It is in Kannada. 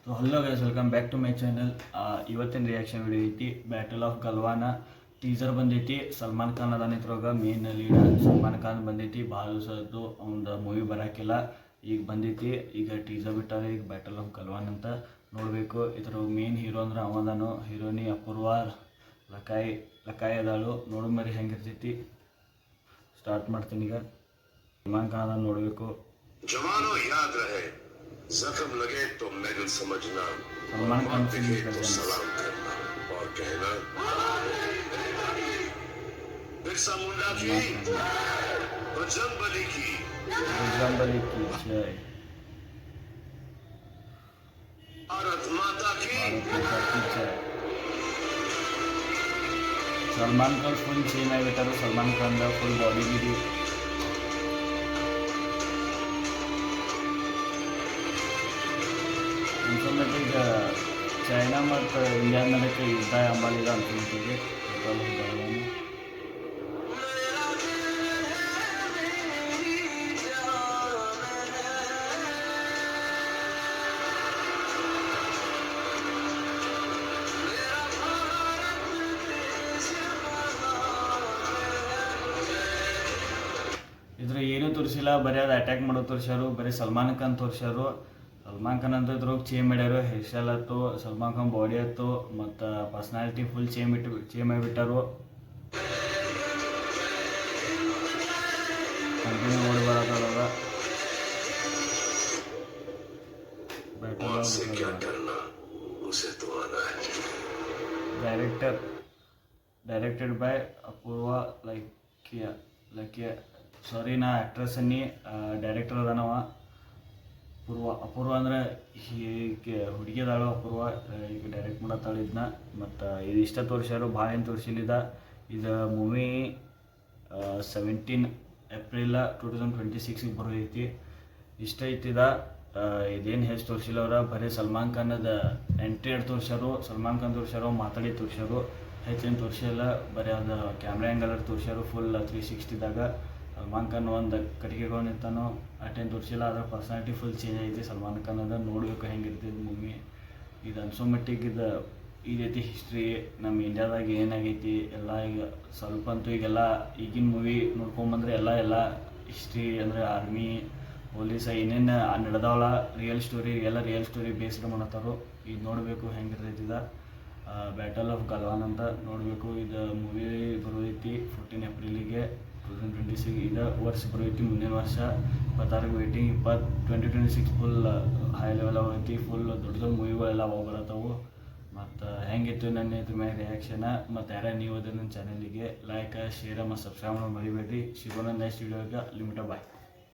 तो hello guys, welcome back to my channel. ಇವತ್ತಿನ ರಿಯಾಕ್ಷನ್ ವಿಡಿಯೋ ಐತಿ. ಬ್ಯಾಟಲ್ ಆಫ್ ಗಲ್ವಾನ ಟೀಸರ್ ಬಂದೈತಿ. ಸಲ್ಮಾನ್ ಖಾನ್ ಅದಾನ ಇದ್ರೊಳಗೆ ಮೇನ್ ಲೀಡ್. ಸಲ್ಮಾನ್ ಖಾನ್ ಬಂದೈತಿ. ಭಾಳ ದಿವಸ ಆಯಿತು ಅವ್ನ ಮೂವಿ ಬರೋಕ್ಕಿಲ್ಲ, ಈಗ ಬಂದೈತಿ. ಈಗ ಟೀಸರ್ ಬಿಟ್ಟಾರೆ. ಈಗ ಬ್ಯಾಟಲ್ ಆಫ್ ಗಲ್ವಾನ್ ಅಂತ ನೋಡಬೇಕು. ಇದ್ರ ಮೇನ್ ಹೀರೋ ಅಂದ್ರೆ ಅವದಾನು, ಹೀರೋನಿ ಅಪೂರ್ವ ಲಕಾಯಿ ಅದಾಳು. ನೋಡು ಮರಿ ಹೆಂಗಿರ್ತೈತಿ. ಸ್ಟಾರ್ಟ್ ಮಾಡ್ತೀನಿ ಈಗ. ಸಲ್ಮಾನ್ ಖಾನ್ ಅದಾನ, ನೋಡಬೇಕು. जवानों याद रहे, जख्म लगे तो मैगन समझना, सलमान खान दिखे तो सलाम करना और कहना बिरसा मुंडा की बजरंगबली की जय. भारत माता की जय. सलमान खान फुल चेंज ಆಗಿಬಿಟ್ಟಾರು. ಸಲ್ಮಾನ್ ಖಾನ್ ಫುಲ್ ಬಾಡಿ ಗಿಡಿ. ಆಟೋಮೆಟಿಕ್ ಚೈನಾ ಮತ್ತು ಇಂಡಿಯಾ ನಡಕ್ಕೆ ಯುದ್ಧ ಅಂಬಲಿಲ್ಲ ಅಂತ ಹೇಳ್ತೀವಿ. ಇದ್ರ ಏನೂ ತೋರಿಸಿಲ್ಲ, ಬರೀ ಅದು ಅಟ್ಯಾಕ್ ಮಾಡೋದು ತೋರಿಸ್ಯಾರು. ಬರೀ ಸಲ್ಮಾನ್ ಖಾನ್ ತೋರಿಸ್ಯಾರು. ಸಲ್ಮಾನ್ ಖಾನ್ ಅಂತ ಇದ್ರಾಗ ಚೇಂಜ್ ಮಾಡ್ಯಾರು. ಹೇರ್ ಸ್ಟೈಲ್ ಆಯ್ತು, ಸಲ್ಮಾನ್ ಖಾನ್ ಬಾಡಿ ಆಯ್ತು, ಮತ್ತು ಪರ್ಸ್ನಾಲಿಟಿ ಫುಲ್ ಚೇಂಜ್ ಮಾಡಿಬಿಟ್ಟಾರು. ಕಂಟಿನ್ಯೂ ನೋಡಿ ಬರೋದಲ್ಲ. ಡೈರೆಕ್ಟೆಡ್ ಬೈ ಅಪೂರ್ವ ಲಕಿಯ. ಸಾರಿ, ನಾ ಆ್ಯಕ್ಟ್ರೆಸ್ ಅನ್ನಿ, ಡೈರೆಕ್ಟರ್ ಅದಾನವ ಅಪೂರ್ವ ಅಂದ್ರೆ ಹೀಗೆ ಹುಡುಗಿ ಅದಾಳು. ಅಪೂರ್ವ ಈಗ ಡೈರೆಕ್ಟ್ ಮಾಡತ್ತಾಳು ಇದನ್ನ. ಮತ್ತು ಇದು ಇಷ್ಟ ತೋರಿಸ್ಯಾರು, ಭಾಳ ಏನು ತೋರಿಸಿಲ್ಲ. ಇದು ಮೂವಿ 17 ಏಪ್ರಿಲ್ 2026 ಬರೋದೈತಿ. ಇಷ್ಟ ಐತಿದ. ಇದೇನು ಹೆಚ್ಚು ತೋರಿಸಿಲ್ಲ ಅವ್ರ. ಬರೀ ಸಲ್ಮಾನ್ ಖಾನದ ಎಂಟ್ರಿ ಆಡ್ ತೋರಿಸ್ಯಾರು. ಸಲ್ಮಾನ್ ಖಾನ್ ತೋರಿಸ್ಯಾರು, ಮಾತಾಡಿ ತೋರಿಸ್ಯಾರು. ಹೆಚ್ಚೇನು ತೋರಿಸಿಲ್ಲ. ಬರೀ ಅದು ಕ್ಯಾಮ್ರಾ ಆ್ಯಂಗಲ್ ತೋರಿಸ್ಯಾರು ಫುಲ್ 360ದಾಗ. ಸಲ್ಮಾನ್ ಖಾನ್ ಒಂದು ಕಟ್ಟಿಗೆಗಳು ನಿಂತಾನೋ ಅಟೇನು ತೋರಿಸಿಲ್ಲ. ಅದರ ಪರ್ಸ್ನಾಲಿಟಿ ಫುಲ್ ಚೇಂಜ್ ಐತಿ. ಸಲ್ಮಾನ್ ಖಾನ್ ಅದ ನೋಡಬೇಕು ಹೆಂಗಿರ್ತೈತಿ ಮೂವಿ. ಇದು ಅನ್ಸೋ ಮಟ್ಟಿಗೆ ಇದೈತಿ ಹಿಸ್ಟ್ರಿ ನಮ್ಮ ಇಂಡಿಯಾದಾಗ ಏನಾಗೈತಿ ಎಲ್ಲ. ಈಗ ಸ್ವಲ್ಪ ಅಂತೂ ಈಗೆಲ್ಲ ಈಗಿನ ಮೂವಿ ನೋಡ್ಕೊಂಬಂದ್ರೆ ಎಲ್ಲ ಹಿಸ್ಟ್ರಿ ಅಂದರೆ ಆರ್ಮಿ ಪೊಲೀಸ್ ಏನೇನು ನಡೆದಾವಲ್ಲ, ರಿಯಲ್ ಸ್ಟೋರಿ ಬೇಸ್ಡ್ ಮಾಡತ್ತಾರೋ. ಇದು ನೋಡಬೇಕು ಹೆಂಗಿರ್ತೈತಿದ. ಬ್ಯಾಟಲ್ ಆಫ್ ಗಲ್ವಾನ್ ಅಂತ ನೋಡಬೇಕು. ಇದು ಮೂವಿ ಬರೋದೈತಿ 14 ಏಪ್ರಿಲಿಗೆ 2026. ಇದು ವರ್ಷ ಬರೋೈತಿ. ಮುಂದಿನ ವರ್ಷ 26 ವೇಟಿಂಗ್. 2026 ಫುಲ್ ಹೈ ಲೆವೆಲ್ ಆಗೈತಿ. ಫುಲ್ ದೊಡ್ಡ ಮೂವಿಗಳೆಲ್ಲ ಅವಾಗ ಬರತ್ತವು. ಮತ್ತು ಹೆಂಗಿತ್ತು ನನ್ನ ಇದ್ರ ಮೇಲೆ ರಿಯಾಕ್ಷನ. ಮತ್ತು ಯಾರು ನೀವು ಅದ್ರ ನನ್ನ ಚಾನಲಿಗೆ ಲೈಕ್, ಶೇರ್ ಮತ್ತು ಸಬ್ಸ್ಕ್ರೈಬ್ ಮಾಡಿ ಮರಿಬೇಡ್ರಿ. ಸಿಗೋಣ ನೆಕ್ಸ್ಟ್ ವಿಡಿಯೋಗೆ. ಲಿಮಿಟ ಬಾಯ್.